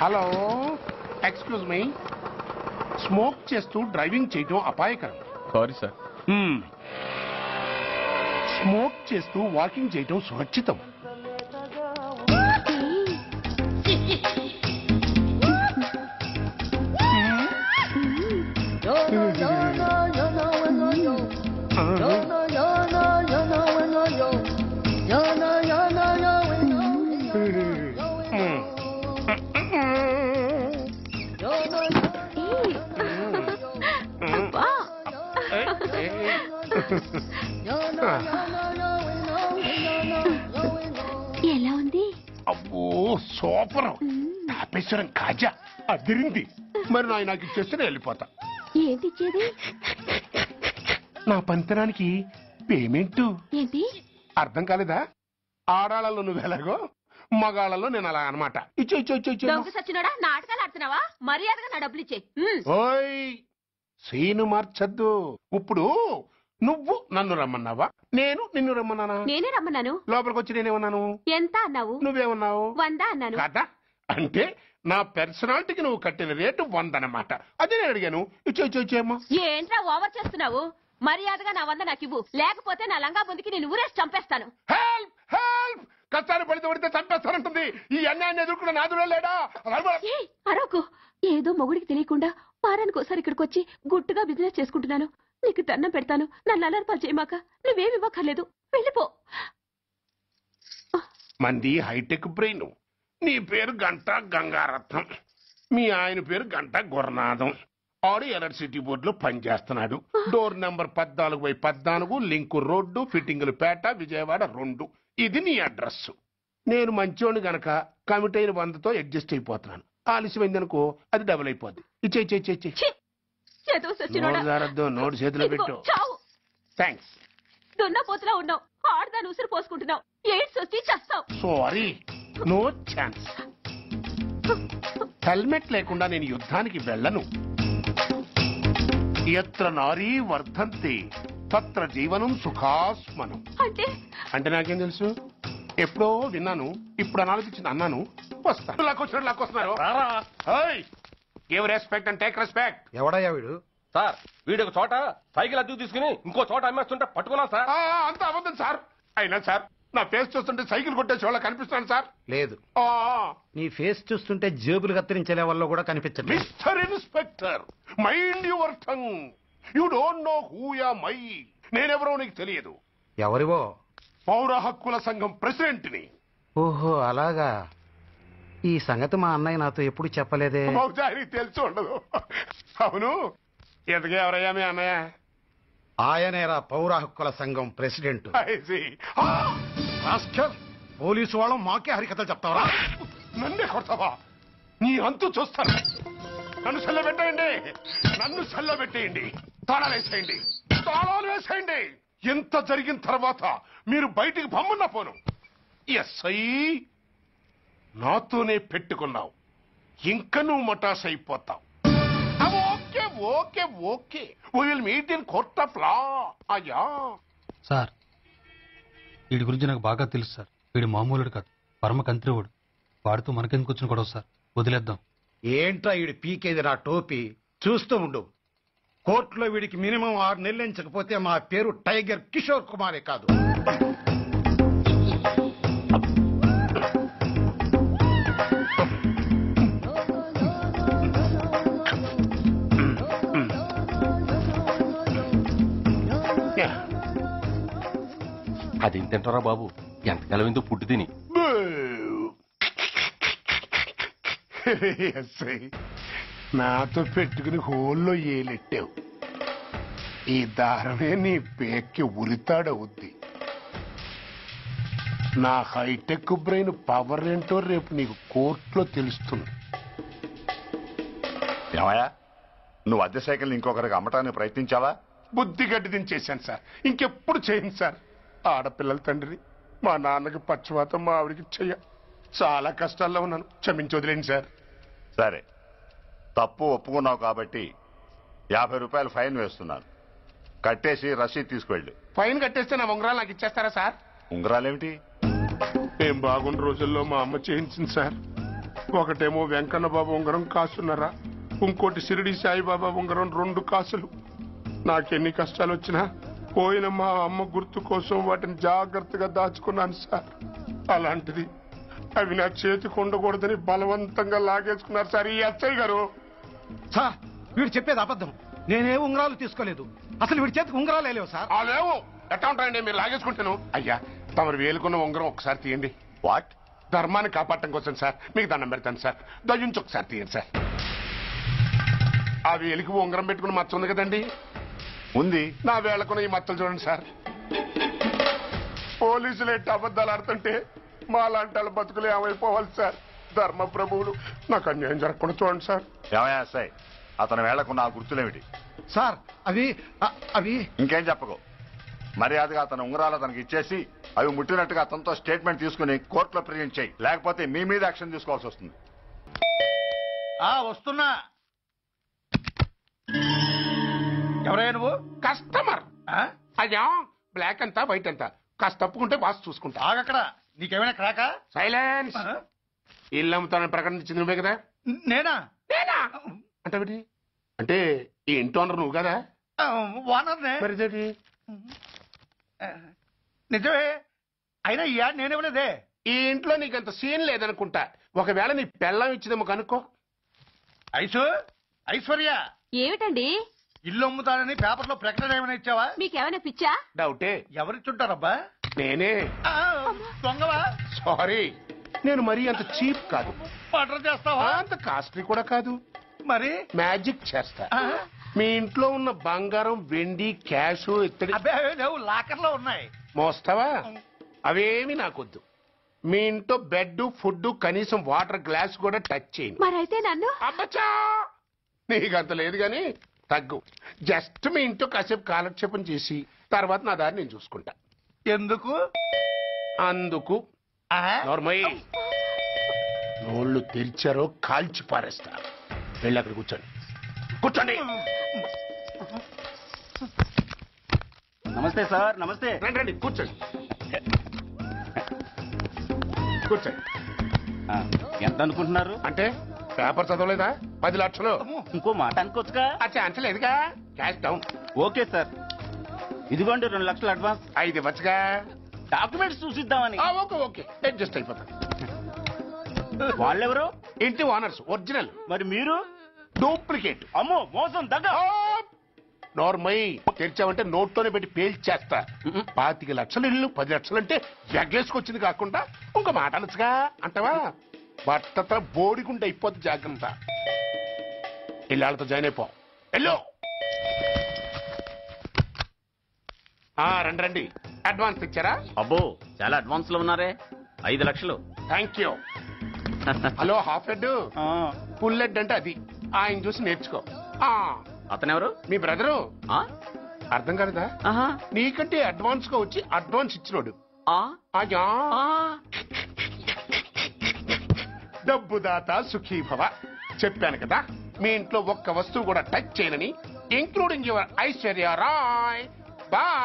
Hello, excuse me. Smoke చేస్తూ driving చేయటం అపాయకరం. Sorry sir. స్మోక్ చేస్తూ వాకింగ్ చేయటం సురక్షితం. ఎలా ఉంది? అబ్బో సూపర్. తాపేశ్వరం కాజా అదిరింది. మరి నాకు ఇచ్చేస్తే వెళ్ళిపోతా. ఏంటి ఇచ్చేది? నా పంతనానికి పేమెంట్. ఏంటి అర్థం కాలేదా? ఆడాళ్ళలో నువ్వు ఎలాగో, మగాళ్ళలో నేను అలా అనమాట. దొంగ సచ్చినోడా, నాటకాలు ఆడుతున్నావా? మర్యాదగా నా డబ్బులు ఇచ్చే. ఓయ్ సీను మార్చద్దు. ఇప్పుడు నువ్వు నన్ను రమ్మన్నావా, నేను నిన్ను రమ్మన్నానా? నేనే రమ్మన్నాను. లోపలికి వచ్చి నేనేమన్నాను? ఎంత అన్నావు? నువ్వేమన్నావు? 100 అన్నాను. కదా, అంటే నా పర్సనాలిటీకి నువ్వు కట్టిన రేటు 100 అన్నమాట. అదే నేను అడిగాను. ఇచ్చేమ్మా. ఏంట్రా ఓవర్ చేస్తున్నావు? మర్యాదగా నా 100 నాకు ఇవ్వు, లేకపోతే నా లంగా ముందుకి నేను ఊరేసి చంపేస్తాను. Help help. కష్టాలు పడితే చంపేస్తానంటుంది. ఈ అన్యాయాన్ని ఎదుర్కొన్న నాదుడే లేడా? అరవకు. ఏదో మొగుడికి తెలియకుండా వారానికి ఒకసారి ఇక్కడికి వచ్చి గుట్టుగా బిజినెస్ చేసుకుంటున్నాను. నీకు దండం పెడతాను, నన్ను అలర్పాలు చేయమాక. నువ్వేమి ఇవ్వక్కర్లేదు, వెళ్ళిపో. మంది హైటెక్ బ్రెయిన్. నీ పేరు గంటా గంగారత్నం, మీ ఆయన పేరు గంటా గురనాథం. ఆడు ఎలక్ట్రిసిటీ బోర్డులో పనిచేస్తున్నాడు. డోర్ నెంబర్ 14/14, లింకు రోడ్డు, ఫిట్టింగులు పేట, విజయవాడ 2. ఇది నీ అడ్రస్. నేను మంచోని గనక కమిట్ అయిన 100తో అడ్జస్ట్ అయిపోతున్నాను. ఆలస్యమైందనుకో అది డబుల్ అయిపోద్ది. ఇచ్చే నోటు చేతిలో పెట్టు. థ్యాంక్స్. దున్నపోతులా ఉన్నావు, ఆడదాన్ని ఉసురు పోసుకుంటున్నావు. ఎయిడ్స్ వచ్చి చేస్తావు. Sorry, no chance. హెల్మెట్ లేకుండా నేను యుద్ధానికి వెళ్ళను. ఎత్ర నారీ వర్ధంతి తత్ర జీవనం సుఖాస్మనం. అంటే నాకేం తెలుసు? ఎప్పుడో విన్నాను, ఇప్పుడు అనాలపించింది అన్నాను. వస్తాను. లాక్కొస్తున్నారు. Give respect and take respect. ఎవడయ్యా వీడు? సార్, వీడు ఒక చోట సైకిల్ అద్దెకు తీసుకుని ఇంకో చోట అమ్మేస్తుంటే పట్టుకున్నాం సార్. అంత అబద్ధం సార్. అయినా సార్, నా ఫేస్ చూస్తుంటే సైకిల్ కొట్టే చోళ్ళ కనిపిస్తున్నాను సార్. లేదు, నీ ఫేస్ చూస్తుంటే జేబులు కత్తిరించే లెవెల్లో కూడా కనిపించదు. Mister inspector, mind your tongue. You don't know who am I. నేనెవరో నీకు తెలియదు. ఎవరివో? పౌర హక్కుల సంఘం ప్రెసిడెంట్ ని. ఓహో అలాగా. ఈ సంగతి మా అన్నయ్య నాతో ఎప్పుడు చెప్పలేదే. బహుశా తెలిసి ఉండదు. అవును, ఎదుగే ఎవరయ్యా మీ అన్నయ్య? ఆయనేరా పౌర హక్కుల సంఘం ప్రెసిడెంట్. పోలీసు వాళ్ళం మాకే హరికథలు చెప్తావరా? నన్నే కొడతావా? నీ అంతు చూస్తాను. నన్ను సెల్లబెట్టేయండి, నన్ను సెల్లబెట్టేయండి. తాళాలు వేసేయండి, తాళాలు వేసేయండి. ఎంత జరిగిన తర్వాత మీరు బయటికి పంపన్న పోను. ఎస్ఐ, నాతోనే పెట్టుకున్నావు, ఇంకా నువ్వు మటాస్ అయిపోతావు. Okay okay okay, will meet in court of law. అయ్యా సార్, వీడి గురించి నాకు బాగా తెలుసు సార్. వీడు మామూలుడు కాదు, పరమ కంత్రివాడు. వాడితో మనకెందుకు వచ్చిన గొడవ సార్, వదిలేద్దాం. ఏంట్రా వీడి పీకేది నా టోపీ? చూస్తూ ఉండు. కోర్టులో వీడికి మినిమం 6 నెలలు ఎంచకపోతే మా పేరు టైగర్ కిషోర్ కుమారే కాదు. అదేం తింటారా బాబు, ఎంతకాలం ఏందో పుట్టి తిని. నాతో పెట్టుకుని హోల్లో ఏలెట్టావు. ఈ దారమే నీ పేక్కి ఉరితాడవుద్ది. నా హైటెక్ బ్రెయిన్ పవర్ ఏంటో రేపు నీకు కోర్టులో తెలుస్తుంది. ఏమయ్యా, నువ్వు అద్దె సైకిల్ ఇంకొకరికి అమ్మటానికి ప్రయత్నించావా? బుద్ధి గడ్డి దించేశాను సార్, ఇంకెప్పుడు చేయను సార్. ఆడపిల్లల తండ్రి, మా నాన్నకి పక్షవాతం, మా ఆవిడికి చెయ్య. చాలా కష్టాల్లో ఉన్నాను, క్షమించి వదిలేండి సార్. సరే, తప్పు ఒప్పుకున్నావు కాబట్టి 50 రూపాయలు ఫైన్ వేస్తున్నాను. కట్టేసి రసీదు తీసుకువెళ్ళు. ఫైన్ కట్టేస్తే నా ఉంగరాలు నాకు ఇచ్చేస్తారా సార్? ఉంగరాలేమిటి? ఏం బాగున్న రోజుల్లో మా అమ్మ చేయించింది సార్. ఒకటేమో వెంకన్న బాబు ఉంగరం కాసున్నారా, ఇంకోటి షిరిడి సాయిబాబా ఉంగరం 2 కాసులు. నాకెన్ని కష్టాలు వచ్చినా పోయిన మా అమ్మ గుర్తు కోసం వాటిని జాగ్రత్తగా దాచుకున్నాను సార్. అలాంటిది అవి నా చేతికి ఉండకూడదని బలవంతంగా లాగేసుకున్నారు సార్ ఈ ఎస్ఐ గారు. సార్ వీడు చెప్పేది అబద్ధం. నేనే ఉంగరాలు తీసుకోలేదు. అసలు వీడి చేతికి ఉంగరాలు లేవు సార్. ఆ లేవు ఎట్లా ఉంటాయండి, మీరు లాగేసుకుంటాను. అయ్యా తమరు వేలుకున్న ఉంగరం ఒకసారి తీయండి. వాట్? ధర్మాన్ని కాపాడటం కోసం సార్, మీకు దండం పెడతాను సార్. దయ్యుంచి ఒకసారి తీయండి సార్. ఆ వేలికి ఉంగరం పెట్టుకుని మచ్చ ఉంది కదండి, ఉంది. నా వేళకున్న ఈ మచ్చలు చూడండి సార్. పోలీసులు ఎట్టి అబద్ధాలు ఆడుతుంటే మా లాంటి వాళ్ళ బతుకులు ఏమైపోవాలి సార్. ధర్మ ప్రభువులు నాకు అన్యాయం జరగకుండా చూడండి సార్. ఏమయ్యా ఎస్ఐ, అతని వేళకున్న ఆ గుర్తులేమిటి? సార్ అవి ఇంకేం చెప్పకు. మర్యాదగా అతని ఉంగరాలు అతనికి ఇచ్చేసి అవి ముట్టినట్టుగా అతనితో స్టేట్మెంట్ తీసుకుని కోర్టులో ప్రెజెంట్ చేయి. లేకపోతే మీ మీద యాక్షన్ తీసుకోవాల్సి వస్తుంది. వస్తున్నా. ఎవరయ్యా నువ్వు? కస్టమర్. అయ్యా బ్లాక్ అంతా వైట్ అంతా కాస్త తప్పుకుంటే వాసు చూసుకుంటా. ఆగక్కడ. నీకేమైనా క్రాకా? సైలెన్స్. ఇల్లు అమ్ముతానని ప్రకటించింది నువ్వే కదా? నేనా? అంటే అంటే ఈ ఇంటి ఓనర్ నువ్వు కదా? ఓనర్నే. మరి ఇదేంటి? నిజమే. అయినా ఈ యాడ్ నేనేమలేదే. ఈ ఇంట్లో నీకంత సీన్ లేదనుకుంటా. ఒకవేళ నీ పెళ్ళం ఇచ్చిందేమో కనుక్కో. ఐశ్వర్య ఏమిటండి ఇల్లు అమ్ముతానని పేపర్లో ప్రకటన ఏమైనా ఇచ్చావా? మీకేమైనా పిచ్చా? డౌటే. ఎవరిచ్చుంటారబ్బా? నేనే. దొంగవా? సారీ, నేను మరీ అంత చీప్ కాదు. మర్డర్ చేస్తావా? అంత కాస్ట్లీ కూడా కాదు. మరి మ్యాజిక్ చేస్తా. మీ ఇంట్లో ఉన్న బంగారం, వెండి, క్యాష్, ఇత్తడి అబ్బే లేవు, లాకర్లో ఉన్నాయి. మోస్తావా? అవేమి నాకొద్దు. మీ ఇంట్లో బెడ్, ఫుడ్, కనీసం వాటర్ గ్లాస్ కూడా టచ్ చేయను. మరైతే నన్ను అబ్బచ్చా, నీకంత లేదు గాని తగ్గు. జస్ట్ మీ ఇంట్లో కాసేపు కాలక్షేపం చేసి తర్వాత నా దారి నేను చూసుకుంటా. ఎందుకు? అందుకు నోర్మయ్య నోళ్ళు తెరిచారో కాల్చి పారేస్తా. వెళ్ళి అక్కడ కూర్చోండి. కూర్చోండి. నమస్తే సార్. నమస్తే. రండి రండి కూర్చోండి. కూర్చోండి. ఎంత అనుకుంటున్నారు? అంటే పేపర్ చదవలేదా? 10 లక్షలు. ఇంకో మాట అనుకోవచ్చుగా. ఆ ఛాన్స్ లేదుగా. Cash down. ఓకే సార్, ఇదిగోండి 2 లక్షలు అడ్వాన్స్. 5 ఇవ్వచ్చుగా. డాక్యుమెంట్స్ చూసిద్దామని. ఓకే ఓకే అడ్జస్ట్ అయిపోతా. వాళ్ళెవరు? ఇంటి ఓనర్స్ ఒరిజినల్. మరి మీరు? డూప్లికేట్. అమ్మో మోసం, దగ్గ. నోర్మై తెరిచావంటే నోట్తోనే పెట్టి పేల్చేస్తా. 25 లక్షలు ఇల్లు 10 లక్షలు అంటే జగ్గేసుకొచ్చింది కాకుండా ఇంకో మాట అనొచ్చుగా అంటావా? బట్టతో బోడిగుంటే అయిపోద్ది. జాగ్రత్త. ఇల్లాళ్ళతో జాయిన్ అయిపో. ఎల్లో. రండి రండి. అడ్వాన్స్ ఇచ్చారా? అబ్బో చాలా అడ్వాన్స్ లో ఉన్నారే. 5 లక్షలు. Thank you. Hello half head, full head అంటే అది. ఆయన చూసి నేర్చుకో. అతనెవరు? మీ బ్రదరు. అర్థం కాలేదా? నీకంటే అడ్వాన్స్ గా వచ్చి అడ్వాన్స్ ఇచ్చినోడు. అయ్యా డబ్బు దాత సుఖీభవ. చెప్పాను కదా మీ ఇంట్లో ఒక్క వస్తువు కూడా టచ్ చేయనని, including your Aishwarya Rai. Bye.